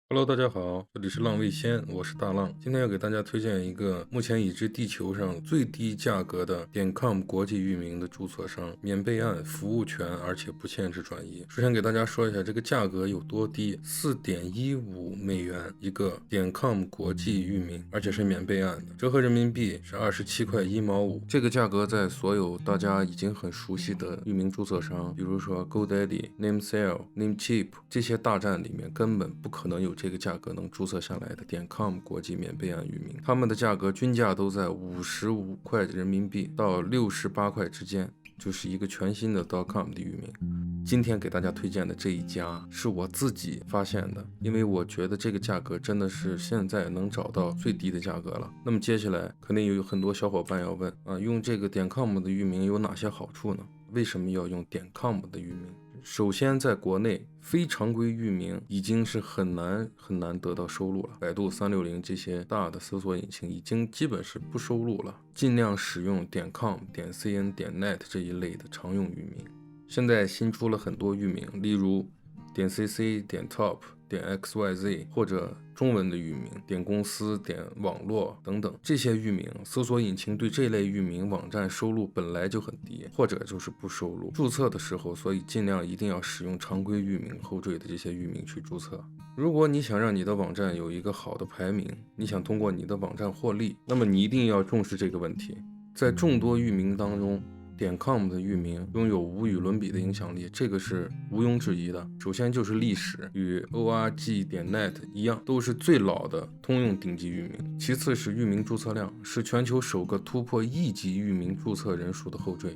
Hello，大家好，这里是浪味仙，我是大浪。今天要给大家推荐一个目前已知地球上最低价格的.com 国际域名的注册商，免备案、服务权，而且不限制转移。首先给大家说一下这个价格有多低，$4.15一个.com 国际域名，而且是免备案的，折合人民币是27.15块。这个价格在所有大家已经很熟悉的域名注册商，比如说 GoDaddy、Namesale、Namecheap 这些大站里面根本不可能有这个价格能注册下来的.com 国际免备案域名，他们的价格均价都在55块人民币到68块之间，就是一个全新的 .com 的域名。今天给大家推荐的这一家是我自己发现的，因为我觉得这个价格真的是现在能找到最低的价格了。那么接下来肯定有很多小伙伴要问啊，用这个.com 的域名有哪些好处呢？为什么要用.com 的域名？首先，在国内非常规域名已经是很难得到收录了，百度、360这些大的搜索引擎已经基本是不收录了，尽量使用.com、.cn、.net 这一类的常用域名。现在新出了很多域名，例如.cc、.top、.xyz 或者中文的域名公司、网络等等，这些域名搜索引擎对这类域名网站收录本来就很低，或者就是不收录。注册的时候，所以尽量一定要使用常规域名后缀的这些域名去注册。如果你想让你的网站有一个好的排名，你想通过你的网站获利，那么你一定要重视这个问题。在众多域名当中，.com 的域名拥有无与伦比的影响力，这个是毋庸置疑的。首先就是历史，与 org.net 一样，都是最老的通用顶级域名。其次是域名注册量，是全球首个突破亿级域名注册人数的后缀，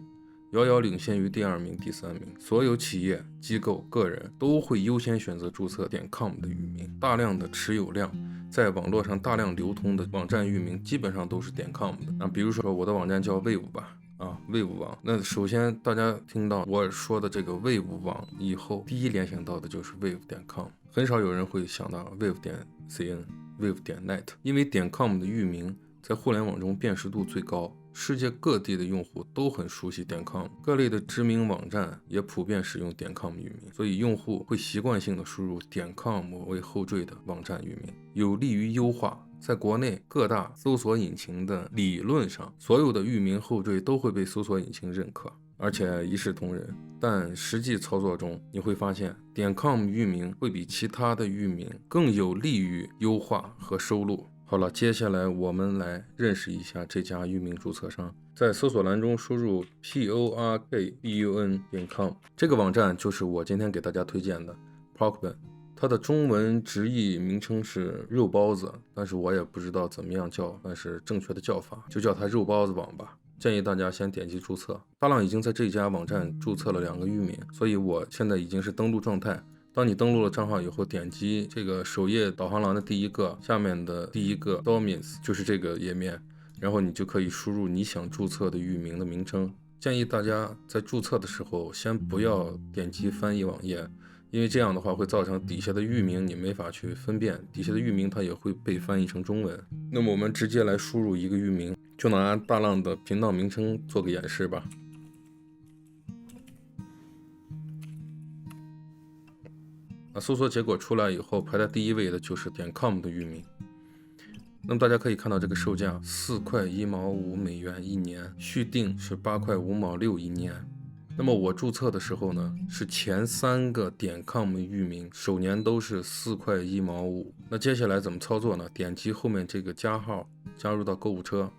遥遥领先于第2名、第3名。所有企业、机构、个人都会优先选择注册.com 的域名。大量的持有量，在网络上大量流通的网站域名基本上都是.com 的。那比如说我的网站叫 Wave 吧。Wave 网，那首先大家听到我说的这个 Wave 网以后，第一联想到的就是 Wave.com， 很少有人会想到 Wave.cn、Wave.net， 因为.com 的域名在互联网中辨识度最高，世界各地的用户都很熟悉.com， 各类的知名网站也普遍使用.com 域名，所以用户会习惯性的输入.com 为后缀的网站域名，有利于优化。在国内各大搜索引擎的理论上，所有的域名后缀都会被搜索引擎认可，而且一视同仁。但实际操作中，你会发现.com 域名会比其他的域名更有利于优化和收录。好了，接下来我们来认识一下这家域名注册商。在搜索栏中输入 porkbun.com， 这个网站就是我今天给大家推荐的 porkbun。它的中文直译名称是肉包子，但是我也不知道怎么样叫，但是正确的叫法就叫它肉包子网吧。建议大家先点击注册。大浪已经在这家网站注册了2个域名，所以我现在已经是登录状态。当你登录了账号以后，点击这个首页导航栏的第一个，下面的第一个 domains 就是这个页面，然后你就可以输入你想注册的域名的名称。建议大家在注册的时候先不要点击翻译网页，因为这样的话会造成底下的域名你没法去分辨，底下的域名它也会被翻译成中文。那么我们直接来输入一个域名，就拿大浪的频道名称做个演示吧。搜索结果出来以后，排在第1位的就是.com 的域名。那么大家可以看到这个售价$4.15一年，续订是$8.56一年。那么我注册的时候呢，是前3个.com 域名首年都是$4.15。那接下来怎么操作呢？点击后面这个加号，加入到购物车，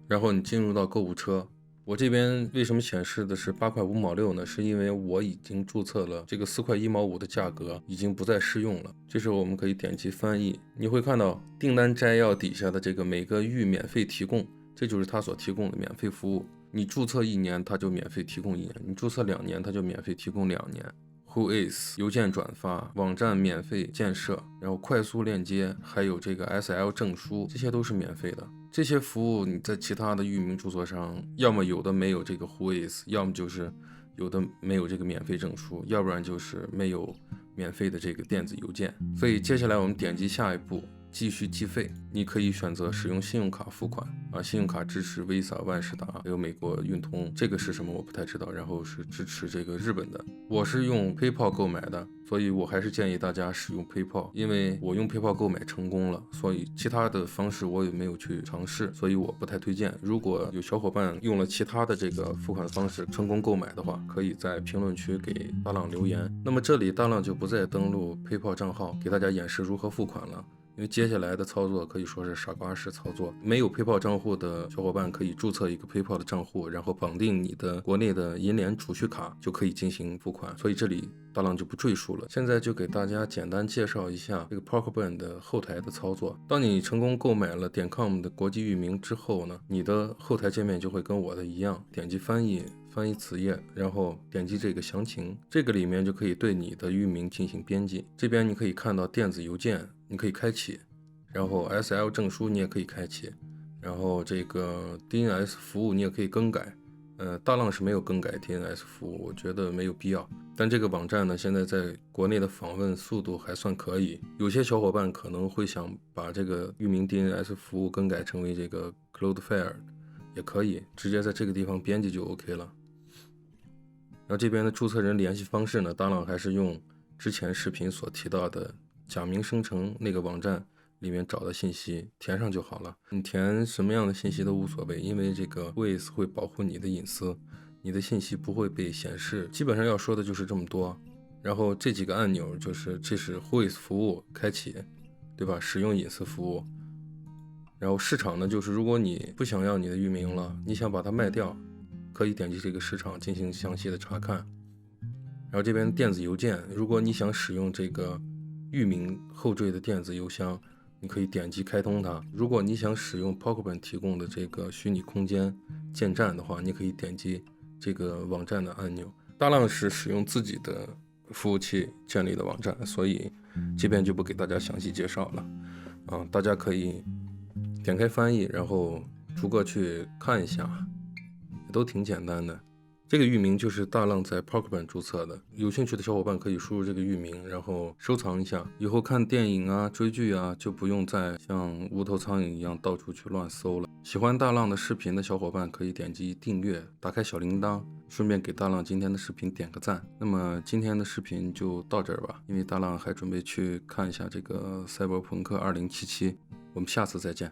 然后你进入到购物车。我这边为什么显示的是$8.56呢？是因为我已经注册了，这个$4.15的价格已经不再适用了。这时候我们可以点击翻译，你会看到订单摘要底下的这个每个域免费提供，这就是它所提供的免费服务。你注册1年，它就免费提供1年；你注册2年，它就免费提供2年。Who is 邮件转发、网站免费建设，然后快速链接，还有这个 SL 证书，这些都是免费的。这些服务你在其他的域名注册上，要么有的没有这个 Who is， 要么就是有的没有这个免费证书，要不然就是没有免费的这个电子邮件。所以接下来我们点击下一步，继续计费，你可以选择使用信用卡付款啊，信用卡支持 Visa、万事达，还有美国运通，这个是什么我不太知道。然后是支持这个日本的，我是用 PayPal 购买的，所以我还是建议大家使用 PayPal，因为我用 PayPal 购买成功了，所以其他的方式我也没有去尝试，所以我不太推荐。如果有小伙伴用了其他的这个付款方式成功购买的话，可以在评论区给大浪留言。那么这里大浪就不再登录 PayPal 账号给大家演示如何付款了。因为接下来的操作可以说是傻瓜式操作，没有 PayPal 账户的小伙伴可以注册一个 PayPal 的账户，然后绑定你的国内的银联储蓄卡，就可以进行付款。所以这里大浪就不赘述了。现在就给大家简单介绍一下这个 Parkerban 的后台的操作。当你成功购买了.com 的国际域名之后呢，你的后台界面就会跟我的一样，点击翻译此页，然后点击这个详情，这个里面就可以对你的域名进行编辑。这边你可以看到电子邮件，你可以开启，然后 SL 证书你也可以开启，然后这个 DNS 服务你也可以更改。大浪是没有更改 DNS 服务，我觉得没有必要。但这个网站呢，现在在国内的访问速度还算可以。有些小伙伴可能会想把这个域名 DNS 服务更改成为这个 Cloudflare， 也可以直接在这个地方编辑就 OK 了。然后这边的注册人联系方式呢，大浪还是用之前视频所提到的假名生成那个网站里面找的信息填上就好了。你填什么样的信息都无所谓，因为这个 Waze 会保护你的隐私，你的信息不会被显示。基本上要说的就是这么多。然后这几个按钮就是这是 Waze 服务开启，对吧？使用隐私服务。然后市场呢，就是如果你不想要你的域名了，你想把它卖掉，可以点击这个市场进行详细的查看。然后这边电子邮件，如果你想使用这个域名后缀的电子邮箱，你可以点击开通它。如果你想使用 Parkerban 提供的这个虚拟空间建站的话，你可以点击这个网站的按钮。大浪是使用自己的服务器建立的网站，所以这边就不给大家详细介绍了。大家可以点开翻译，然后逐个去看一下，也都挺简单的。这个域名就是大浪在 Parkerban 注册的，有兴趣的小伙伴可以输入这个域名，然后收藏一下，以后看电影啊、追剧啊，就不用再像无头苍蝇一样到处去乱搜了。喜欢大浪的视频的小伙伴可以点击订阅，打开小铃铛，顺便给大浪今天的视频点个赞。那么今天的视频就到这儿吧，因为大浪还准备去看一下这个赛博朋克2077，我们下次再见。